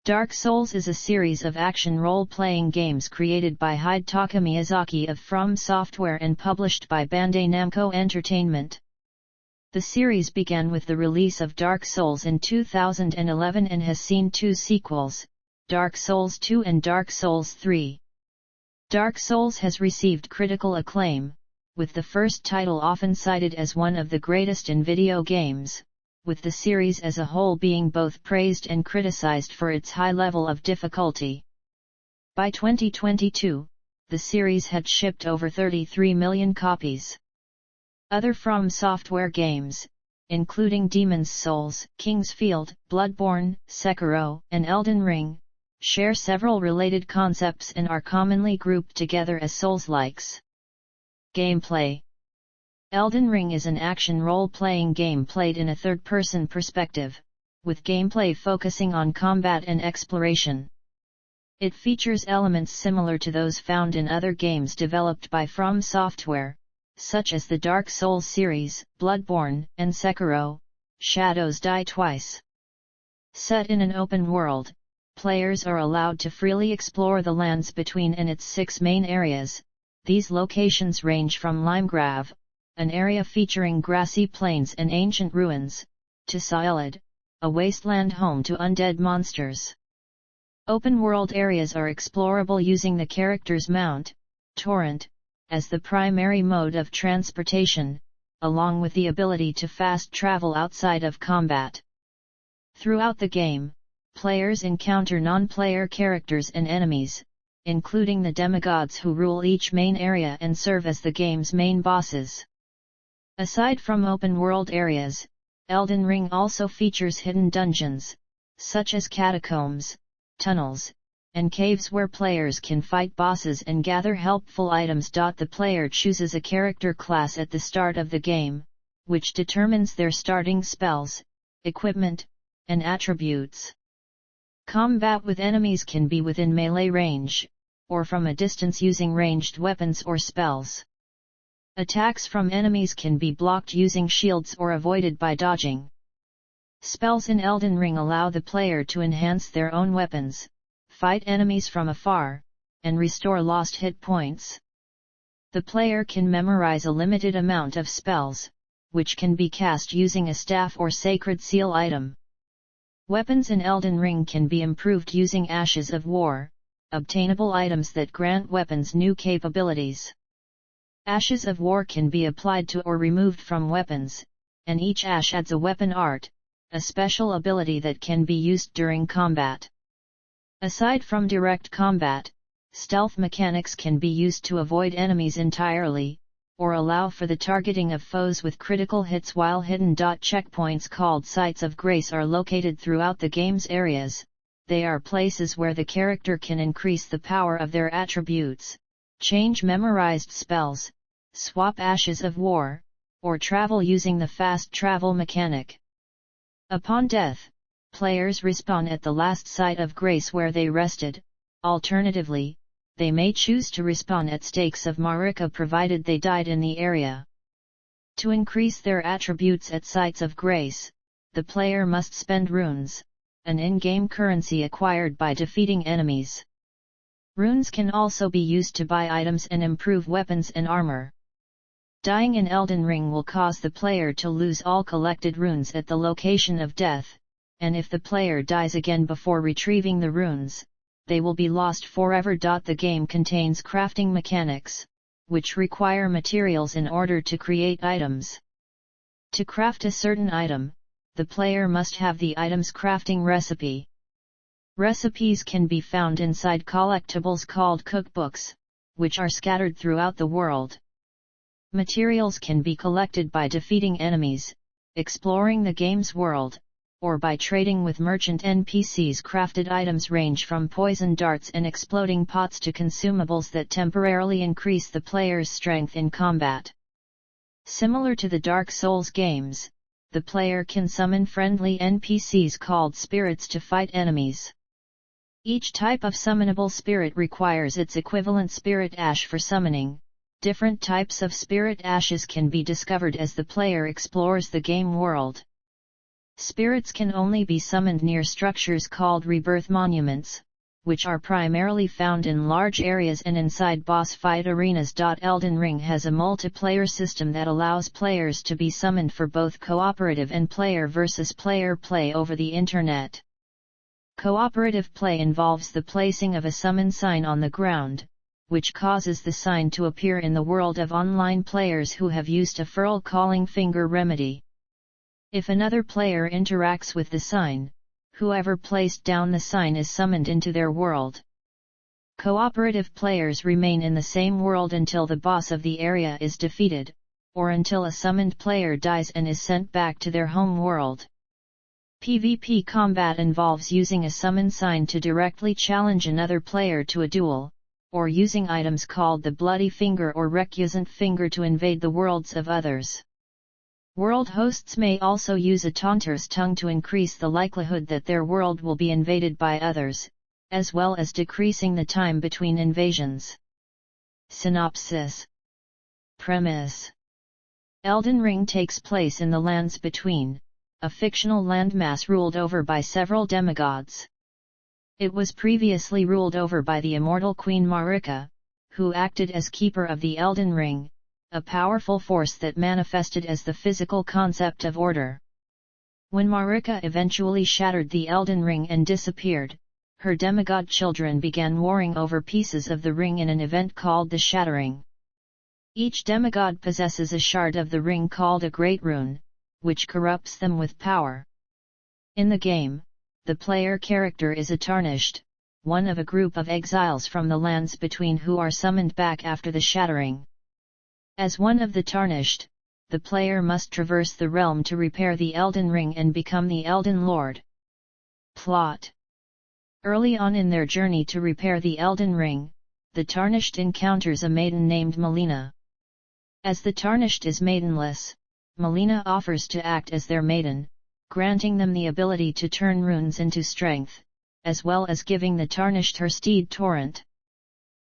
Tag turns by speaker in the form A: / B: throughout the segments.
A: Dark Souls is a series of action role-playing games created by Hidetaka Miyazaki of FromSoftware and published by Bandai Namco Entertainment. The series began with the release of Dark Souls in 2011 and has seen two sequels, Dark Souls 2 and Dark Souls 3. Dark Souls has received critical acclaim, with the first title often cited as one of the greatest in video games, with the series as a whole being both praised and criticized for its high level of difficulty. By 2022, the series had shipped over 33 million copies. Other FromSoftware games, including Demon's Souls, King's Field, Bloodborne, Sekiro, and Elden Ring, share several related concepts and are commonly grouped together as Souls-likes. Gameplay. Elden Ring is an action role-playing game played in a third-person perspective, with gameplay focusing on combat and exploration. It features elements similar to those found in other games developed by FromSoftware, such as the Dark Souls series, Bloodborne, and Sekiro, Shadows Die Twice. Set in an open world, players are allowed to freely explore the lands between and its 6 main areas. These locations range from Limegrave, an area featuring grassy plains and ancient ruins, to Caelid, a wasteland home to undead monsters. Open-world areas are explorable using the character's mount, Torrent, as the primary mode of transportation, along with the ability to fast travel outside of combat. Throughout the game, players encounter non-player characters and enemies, including the demigods who rule each main area and serve as the game's main bosses. Aside from open-world areas, Elden Ring also features hidden dungeons, such as catacombs, tunnels, and caves where players can fight bosses and gather helpful items. The player chooses a character class at the start of the game, which determines their starting spells, equipment, and attributes. Combat with enemies can be within melee range, or from a distance using ranged weapons or spells. Attacks from enemies can be blocked using shields or avoided by dodging. Spells in Elden Ring allow the player to enhance their own weapons, fight enemies from afar, and restore lost hit points. The player can memorize a limited amount of spells, which can be cast using a staff or sacred seal item. Weapons in Elden Ring can be improved using Ashes of War, obtainable items that grant weapons new capabilities. Ashes of War can be applied to or removed from weapons, and each ash adds a weapon art, a special ability that can be used during combat. Aside from direct combat, stealth mechanics can be used to avoid enemies entirely, or allow for the targeting of foes with critical hits while hidden. Checkpoints called Sites of Grace are located throughout the game's areas. They are places where the character can increase the power of their attributes, change memorized spells, swap Ashes of War, or travel using the fast travel mechanic. Upon death, players respawn at the last site of grace where they rested. Alternatively, they may choose to respawn at Stakes of Marika provided they died in the area. To increase their attributes at Sites of Grace, the player must spend runes, an in-game currency acquired by defeating enemies. Runes can also be used to buy items and improve weapons and armor. Dying in Elden Ring will cause the player to lose all collected runes at the location of death, and if the player dies again before retrieving the runes, they will be lost forever. The game contains crafting mechanics, which require materials in order to create items. To craft a certain item, the player must have the item's crafting recipe. Recipes can be found inside collectibles called cookbooks, which are scattered throughout the world. Materials can be collected by defeating enemies, exploring the game's world, or by trading with merchant NPCs. Crafted items range from poison darts and exploding pots to consumables that temporarily increase the player's strength in combat. Similar to the Dark Souls games, the player can summon friendly NPCs called spirits to fight enemies. Each type of summonable spirit requires its equivalent spirit ash for summoning. Different types of spirit ashes can be discovered as the player explores the game world. Spirits can only be summoned near structures called rebirth monuments, which are primarily found in large areas and inside boss fight arenas. Elden Ring has a multiplayer system that allows players to be summoned for both cooperative and player versus player play over the internet. Cooperative play involves the placing of a summon sign on the ground, which causes the sign to appear in the world of online players who have used a furl calling finger remedy. If another player interacts with the sign, whoever placed down the sign is summoned into their world. Cooperative players remain in the same world until the boss of the area is defeated, or until a summoned player dies and is sent back to their home world. PvP combat involves using a summon sign to directly challenge another player to a duel, or using items called the Bloody Finger or Recusant Finger to invade the worlds of others. World hosts may also use a Taunter's Tongue to increase the likelihood that their world will be invaded by others, as well as decreasing the time between invasions. Synopsis. Premise. Elden Ring takes place in the Lands Between, a fictional landmass ruled over by several demigods. It was previously ruled over by the immortal Queen Marika, who acted as keeper of the Elden Ring, a powerful force that manifested as the physical concept of order. When Marika eventually shattered the Elden Ring and disappeared, her demigod children began warring over pieces of the ring in an event called the Shattering. Each demigod possesses a shard of the ring called a Great Rune, which corrupts them with power. In the game, the player character is a Tarnished, one of a group of exiles from the Lands Between who are summoned back after the Shattering. As one of the Tarnished, the player must traverse the realm to repair the Elden Ring and become the Elden Lord. Plot. Early on in their journey to repair the Elden Ring, the Tarnished encounters a maiden named Melina. As the Tarnished is maidenless, Melina offers to act as their maiden, granting them the ability to turn runes into strength, as well as giving the Tarnished her steed Torrent.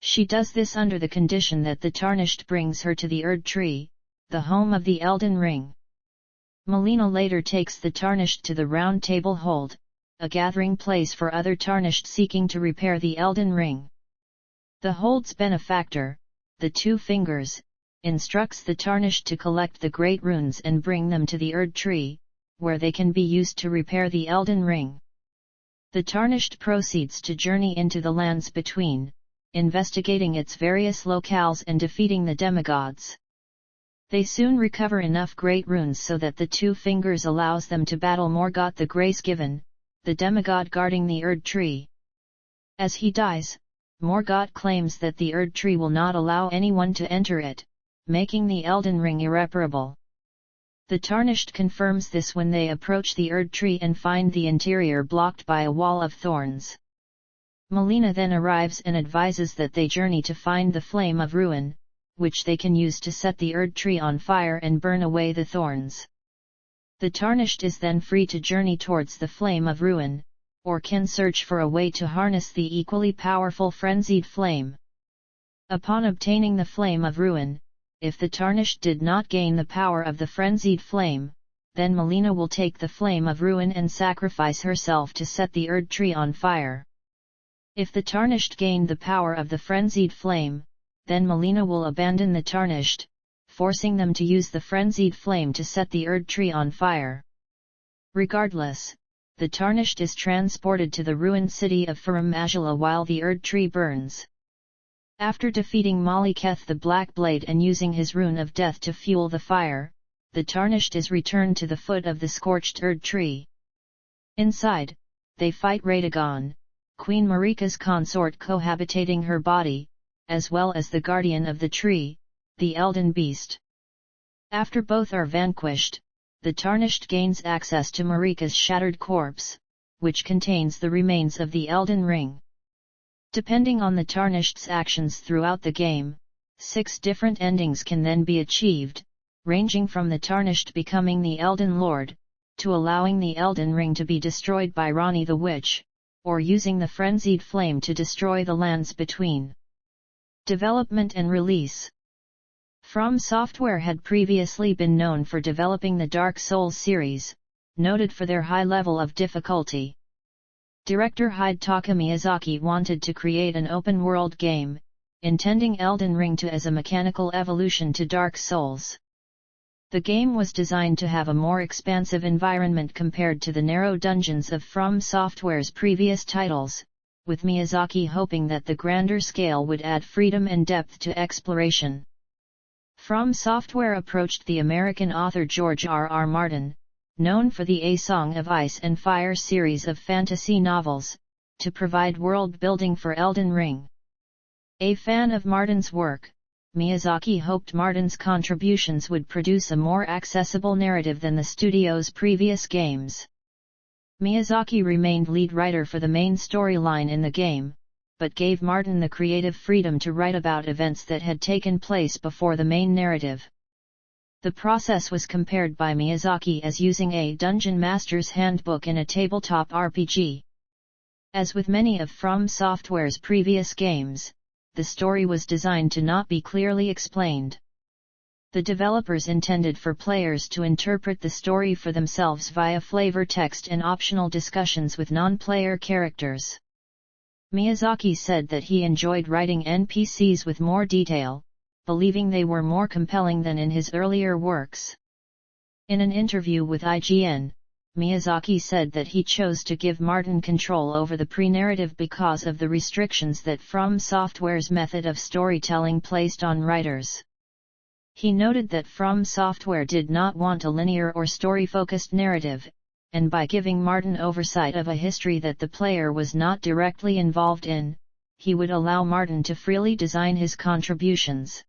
A: She does this under the condition that the Tarnished brings her to the Erd Tree, the home of the Elden Ring. Melina later takes the Tarnished to the Round Table Hold, a gathering place for other Tarnished seeking to repair the Elden Ring. The Hold's benefactor, the Two Fingers, instructs the Tarnished to collect the Great Runes and bring them to the Erd Tree, where they can be used to repair the Elden Ring. The Tarnished proceeds to journey into the Lands Between, investigating its various locales and defeating the demigods. They soon recover enough Great Runes so that the Two Fingers allows them to battle Morgott the Grace-Given, the demigod guarding the Erd Tree. As he dies, Morgott claims that the Erd Tree will not allow anyone to enter it, making the Elden Ring irreparable. The Tarnished confirms this when they approach the Erd Tree and find the interior blocked by a wall of thorns. Melina then arrives and advises that they journey to find the Flame of Ruin, which they can use to set the Erd Tree on fire and burn away the thorns. The Tarnished is then free to journey towards the Flame of Ruin, or can search for a way to harness the equally powerful Frenzied Flame. Upon obtaining the Flame of Ruin, if the Tarnished did not gain the power of the Frenzied Flame, then Melina will take the Flame of Ruin and sacrifice herself to set the Erd Tree on fire. If the Tarnished gained the power of the Frenzied Flame, then Melina will abandon the Tarnished, forcing them to use the Frenzied Flame to set the Erd Tree on fire. Regardless, the Tarnished is transported to the ruined city of Farum Azula while the Erd Tree burns. After defeating Maliketh the Black Blade and using his Rune of Death to fuel the fire, the Tarnished is returned to the foot of the scorched Erd Tree. Inside, they fight Radagon, Queen Marika's consort cohabitating her body, as well as the guardian of the tree, the Elden Beast. After both are vanquished, the Tarnished gains access to Marika's shattered corpse, which contains the remains of the Elden Ring. Depending on the Tarnished's actions throughout the game, 6 different endings can then be achieved, ranging from the Tarnished becoming the Elden Lord, to allowing the Elden Ring to be destroyed by Ranni the Witch, or using the Frenzied Flame to destroy the Lands Between. Development and release. FromSoftware had previously been known for developing the Dark Souls series, noted for their high level of difficulty. Director Hidetaka Miyazaki wanted to create an open-world game, intending Elden Ring to as a mechanical evolution to Dark Souls. The game was designed to have a more expansive environment compared to the narrow dungeons of FromSoftware's previous titles, with Miyazaki hoping that the grander scale would add freedom and depth to exploration. FromSoftware approached the American author George R.R. Martin, known for the A Song of Ice and Fire series of fantasy novels, to provide world-building for Elden Ring. A fan of Martin's work, Miyazaki hoped Martin's contributions would produce a more accessible narrative than the studio's previous games. Miyazaki remained lead writer for the main storyline in the game, but gave Martin the creative freedom to write about events that had taken place before the main narrative. The process was compared by Miyazaki as using a Dungeon Master's Handbook in a tabletop RPG. As with many of FromSoftware's previous games, the story was designed to not be clearly explained. The developers intended for players to interpret the story for themselves via flavor text and optional discussions with non-player characters. Miyazaki said that he enjoyed writing NPCs with more detail, believing they were more compelling than in his earlier works. In an interview with IGN, Miyazaki said that he chose to give Martin control over the pre-narrative because of the restrictions that FromSoftware's method of storytelling placed on writers. He noted that FromSoftware did not want a linear or story-focused narrative, and by giving Martin oversight of a history that the player was not directly involved in, he would allow Martin to freely design his contributions.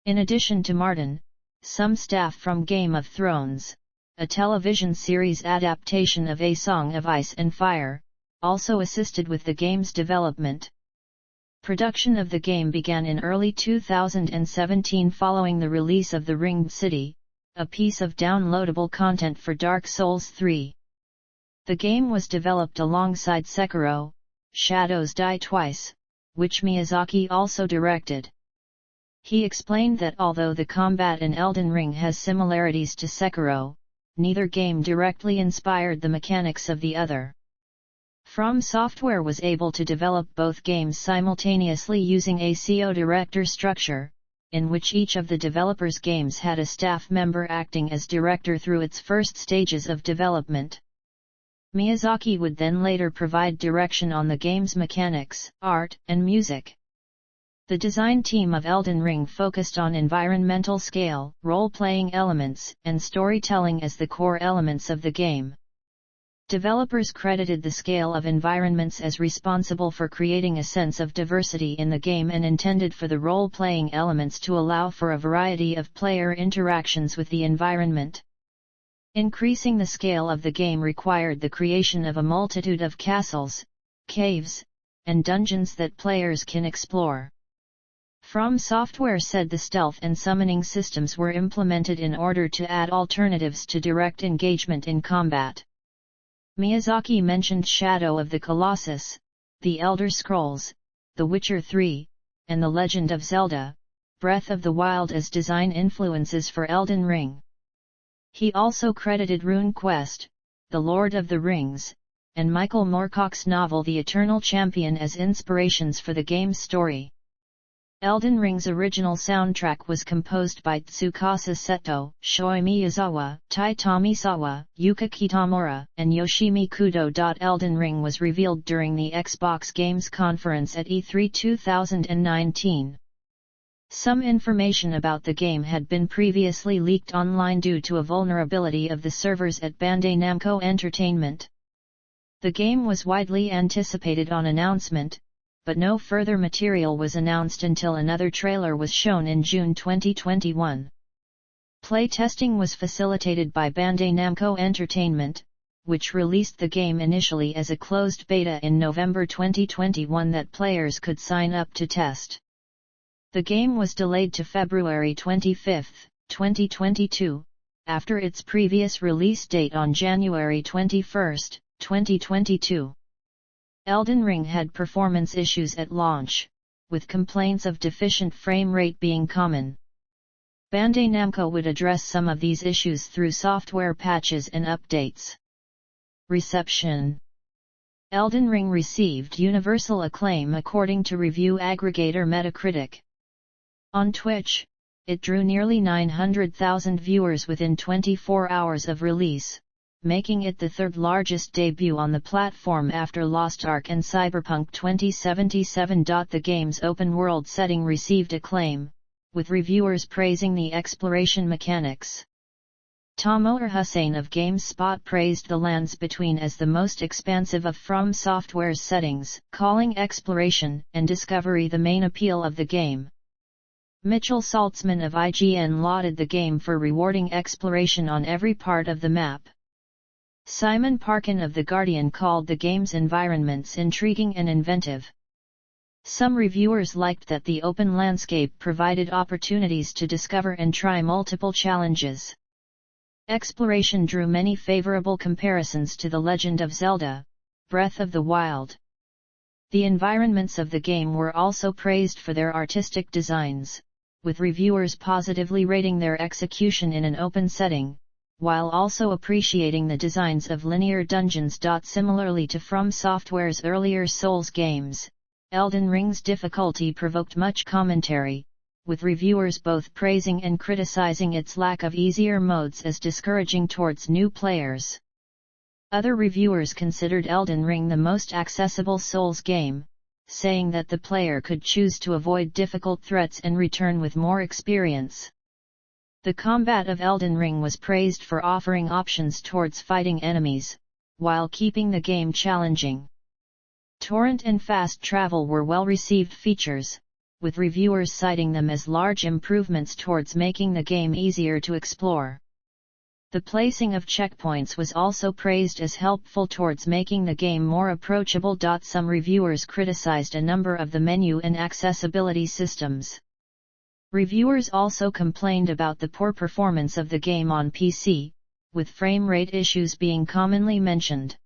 A: In addition to Martin, some staff from Game of Thrones, a television series adaptation of A Song of Ice and Fire, also assisted with the game's development. Production of the game began in early 2017 following the release of The Ringed City, a piece of downloadable content for Dark Souls 3. The game was developed alongside Sekiro: Shadows Die Twice, which Miyazaki also directed. He explained that although the combat in Elden Ring has similarities to Sekiro, neither game directly inspired the mechanics of the other. FromSoftware was able to develop both games simultaneously using a co-director structure, in which each of the developers' games had a staff member acting as director through its first stages of development. Miyazaki would then later provide direction on the game's mechanics, art, and music. The design team of Elden Ring focused on environmental scale, role-playing elements, and storytelling as the core elements of the game. Developers credited the scale of environments as responsible for creating a sense of diversity in the game and intended for the role-playing elements to allow for a variety of player interactions with the environment. Increasing the scale of the game required the creation of a multitude of castles, caves, and dungeons that players can explore. FromSoftware said the stealth and summoning systems were implemented in order to add alternatives to direct engagement in combat. Miyazaki mentioned Shadow of the Colossus, The Elder Scrolls, The Witcher 3, and The Legend of Zelda: Breath of the Wild as design influences for Elden Ring. He also credited RuneQuest, The Lord of the Rings, and Michael Moorcock's novel The Eternal Champion as inspirations for the game's story. Elden Ring's original soundtrack was composed by Tsukasa Seto, Shoei Miyazawa, Tai Tomisawa, Yuka Kitamura, and Yoshimi Kudo. Elden Ring was revealed during the Xbox Games Conference at E3 2019. Some information about the game had been previously leaked online due to a vulnerability of the servers at Bandai Namco Entertainment. The game was widely anticipated on announcement, but no further material was announced until another trailer was shown in June 2021. Playtesting was facilitated by Bandai Namco Entertainment, which released the game initially as a closed beta in November 2021 that players could sign up to test. The game was delayed to February 25, 2022, after its previous release date on January 21, 2022. Elden Ring had performance issues at launch, with complaints of deficient frame rate being common. Bandai Namco would address some of these issues through software patches and updates. Reception. Elden Ring received universal acclaim according to review aggregator Metacritic. On Twitch, it drew nearly 900,000 viewers within 24 hours of release, making it the third largest debut on the platform after Lost Ark and Cyberpunk 2077. The game's open-world setting received acclaim, with reviewers praising the exploration mechanics. Tamoor Hussain of GameSpot praised the Lands Between as the most expansive of FromSoftware's settings, calling exploration and discovery the main appeal of the game. Mitchell Saltzman of IGN lauded the game for rewarding exploration on every part of the map. Simon Parkin of The Guardian called the game's environments intriguing and inventive. Some reviewers liked that the open landscape provided opportunities to discover and try multiple challenges. Exploration drew many favorable comparisons to The Legend of Zelda: Breath of the Wild. The environments of the game were also praised for their artistic designs, with reviewers positively rating their execution in an open setting, while also appreciating the designs of linear dungeons. Similarly to FromSoftware's earlier Souls games, Elden Ring's difficulty provoked much commentary, with reviewers both praising and criticizing its lack of easier modes as discouraging towards new players. Other reviewers considered Elden Ring the most accessible Souls game, saying that the player could choose to avoid difficult threats and return with more experience. The combat of Elden Ring was praised for offering options towards fighting enemies, while keeping the game challenging. Torrent and fast travel were well-received features, with reviewers citing them as large improvements towards making the game easier to explore. The placing of checkpoints was also praised as helpful towards making the game more approachable. Some reviewers criticized a number of the menu and accessibility systems. Reviewers also complained about the poor performance of the game on PC, with frame rate issues being commonly mentioned.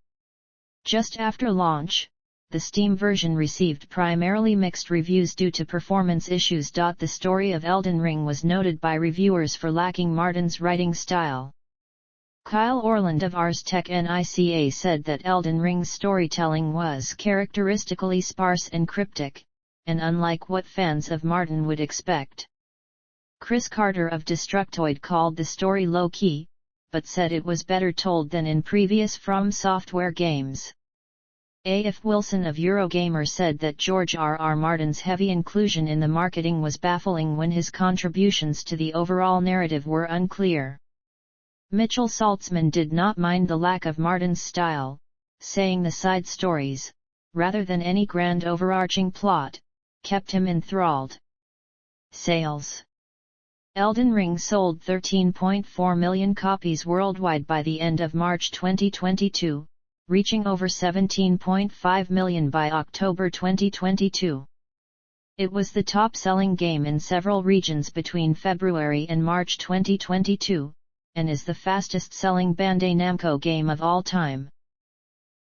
A: Just after launch, the Steam version received primarily mixed reviews due to performance issues. The story of Elden Ring was noted by reviewers for lacking Martin's writing style. Kyle Orland of Ars Tech Nica said that Elden Ring's storytelling was characteristically sparse and cryptic, and unlike what fans of Martin would expect. Chris Carter of Destructoid called the story low-key, but said it was better told than in previous FromSoftware games. A.F. Wilson of Eurogamer said that George R.R. Martin's heavy inclusion in the marketing was baffling when his contributions to the overall narrative were unclear. Mitchell Saltzman did not mind the lack of Martin's style, saying the side stories, rather than any grand overarching plot, kept him enthralled. Sales. Elden Ring sold 13.4 million copies worldwide by the end of March 2022, reaching over 17.5 million by October 2022. It was the top-selling game in several regions between February and March 2022, and is the fastest-selling Bandai Namco game of all time.